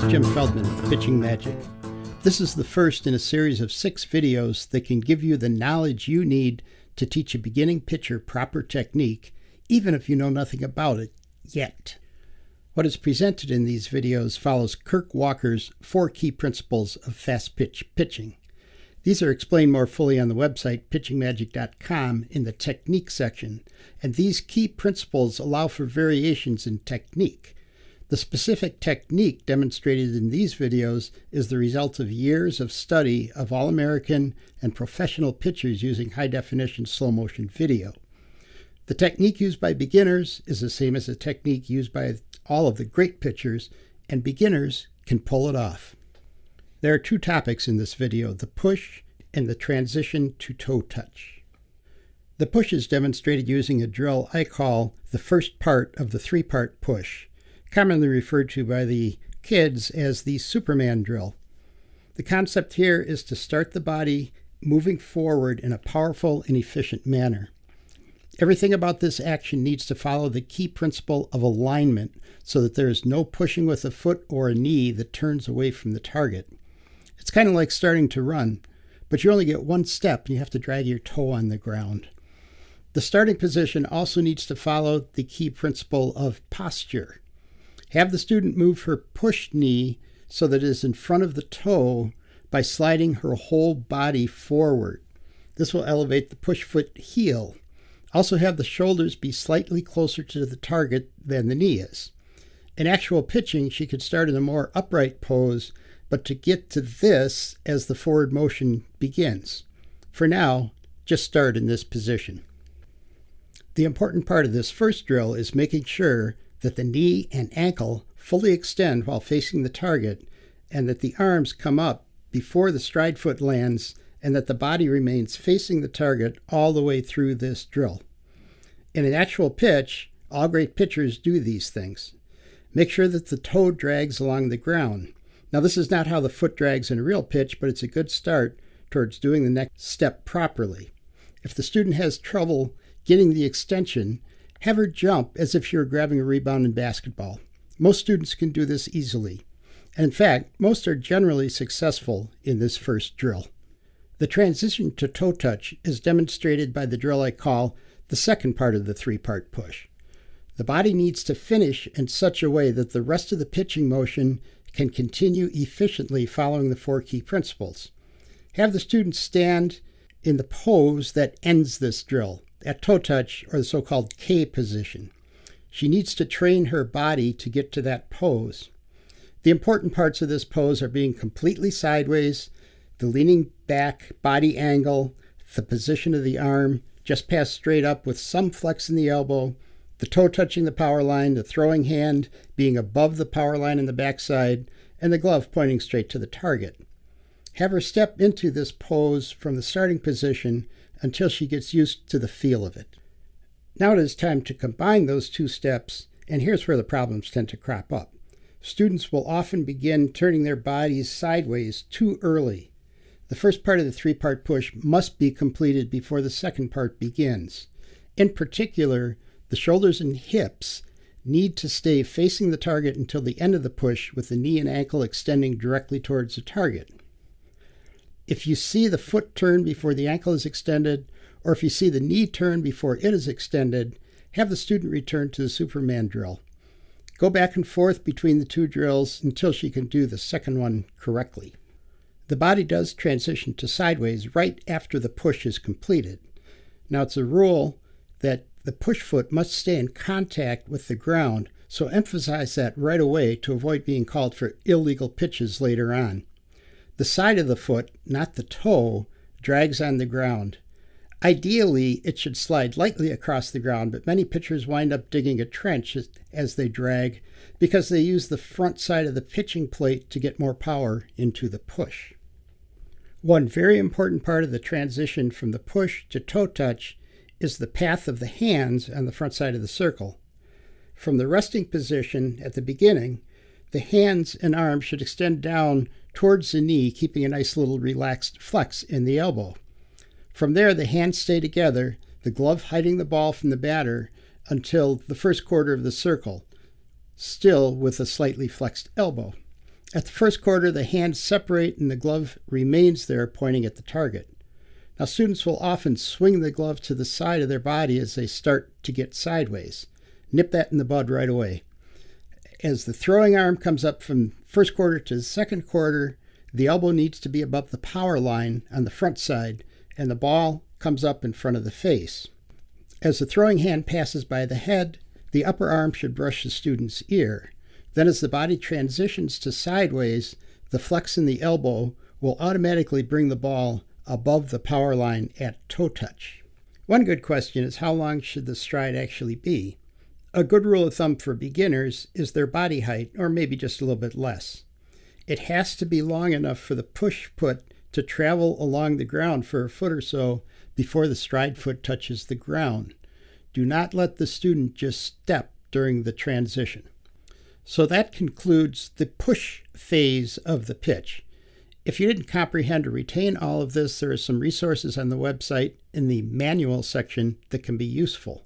Jim Feldman of PitchingMagic. This is the first in a series of 6 videos that can give you the knowledge you need to teach a beginning pitcher proper technique, even if you know nothing about it yet. What is presented in these videos follows Kirk Walker's 4 key principles of fast-pitch pitching. These are explained more fully on the website PitchingMagic.com in the technique section, and these key principles allow for variations in technique. The specific technique demonstrated in these videos is the result of years of study of all-American and professional pitchers using high-definition slow-motion video. The technique used by beginners is the same as the technique used by all of the great pitchers, and beginners can pull it off. There are 2 topics in this video, the push and the transition to toe touch. The push is demonstrated using a drill I call the first part of the 3-part push, commonly referred to by the kids as the Superman drill. The concept here is to start the body moving forward in a powerful and efficient manner. Everything about this action needs to follow the key principle of alignment so that there is no pushing with a foot or a knee that turns away from the target. It's kind of like starting to run, but you only get 1 step and you have to drag your toe on the ground. The starting position also needs to follow the key principle of posture. Have the student move her push knee so that it is in front of the toe by sliding her whole body forward. This will elevate the push foot heel. Also have the shoulders be slightly closer to the target than the knee is. In actual pitching, she could start in a more upright pose, but to get to this as the forward motion begins. For now, just start in this position. The important part of this first drill is making sure that the knee and ankle fully extend while facing the target, and that the arms come up before the stride foot lands, and that the body remains facing the target all the way through this drill. In an actual pitch, all great pitchers do these things. Make sure that the toe drags along the ground. Now, this is not how the foot drags in a real pitch, but it's a good start towards doing the next step properly. If the student has trouble getting the extension, have her jump as if you were grabbing a rebound in basketball. Most students can do this easily. And in fact, most are generally successful in this first drill. The transition to toe touch is demonstrated by the drill I call the second part of the 3-part push. The body needs to finish in such a way that the rest of the pitching motion can continue efficiently following the 4 key principles. Have the student stand in the pose that ends this drill, at toe touch, or the so-called K position. She needs to train her body to get to that pose. The important parts of this pose are being completely sideways, the leaning back body angle, the position of the arm just past straight up with some flex in the elbow, the toe touching the power line, the throwing hand being above the power line in the backside, and the glove pointing straight to the target. Have her step into this pose from the starting position until she gets used to the feel of it. Now it is time to combine those 2 steps, and here's where the problems tend to crop up. Students will often begin turning their bodies sideways too early. The first part of the 3-part push must be completed before the second part begins. In particular, the shoulders and hips need to stay facing the target until the end of the push, with the knee and ankle extending directly towards the target. If you see the foot turn before the ankle is extended, or if you see the knee turn before it is extended, have the student return to the Superman drill. Go back and forth between the 2 drills until she can do the second one correctly. The body does transition to sideways right after the push is completed. Now, it's a rule that the push foot must stay in contact with the ground, so emphasize that right away to avoid being called for illegal pitches later on. The side of the foot, not the toe, drags on the ground. Ideally, it should slide lightly across the ground, but many pitchers wind up digging a trench as they drag because they use the front side of the pitching plate to get more power into the push. One very important part of the transition from the push to toe touch is the path of the hands on the front side of the circle. From the resting position at the beginning, the hands and arms should extend down towards the knee, keeping a nice little relaxed flex in the elbow. From there, the hands stay together, the glove hiding the ball from the batter until the first quarter of the circle, still with a slightly flexed elbow. At the first quarter, the hands separate and the glove remains there pointing at the target. Now, students will often swing the glove to the side of their body as they start to get sideways. Nip that in the bud right away. As the throwing arm comes up from first quarter to the second quarter, the elbow needs to be above the power line on the front side, and the ball comes up in front of the face. As the throwing hand passes by the head, the upper arm should brush the student's ear. Then as the body transitions to sideways, the flex in the elbow will automatically bring the ball above the power line at toe touch. One good question is, how long should the stride actually be? A good rule of thumb for beginners is their body height, or maybe just a little bit less. It has to be long enough for the push foot to travel along the ground for a foot or so before the stride foot touches the ground. Do not let the student just step during the transition. So that concludes the push phase of the pitch. If you didn't comprehend or retain all of this, there are some resources on the website in the manual section that can be useful.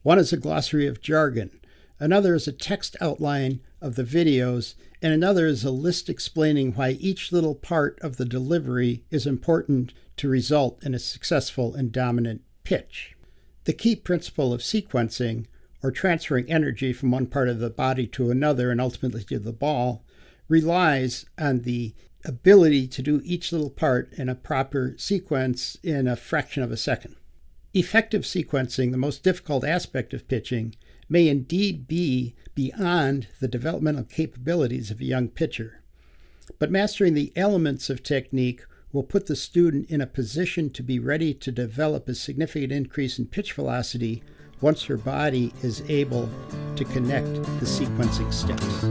One is a glossary of jargon, another is a text outline of the videos, and another is a list explaining why each little part of the delivery is important to result in a successful and dominant pitch. The key principle of sequencing, or transferring energy from one part of the body to another and ultimately to the ball, relies on the ability to do each little part in a proper sequence in a fraction of a second. Effective sequencing, the most difficult aspect of pitching, may indeed be beyond the developmental capabilities of a young pitcher. But mastering the elements of technique will put the student in a position to be ready to develop a significant increase in pitch velocity once her body is able to connect the sequencing steps.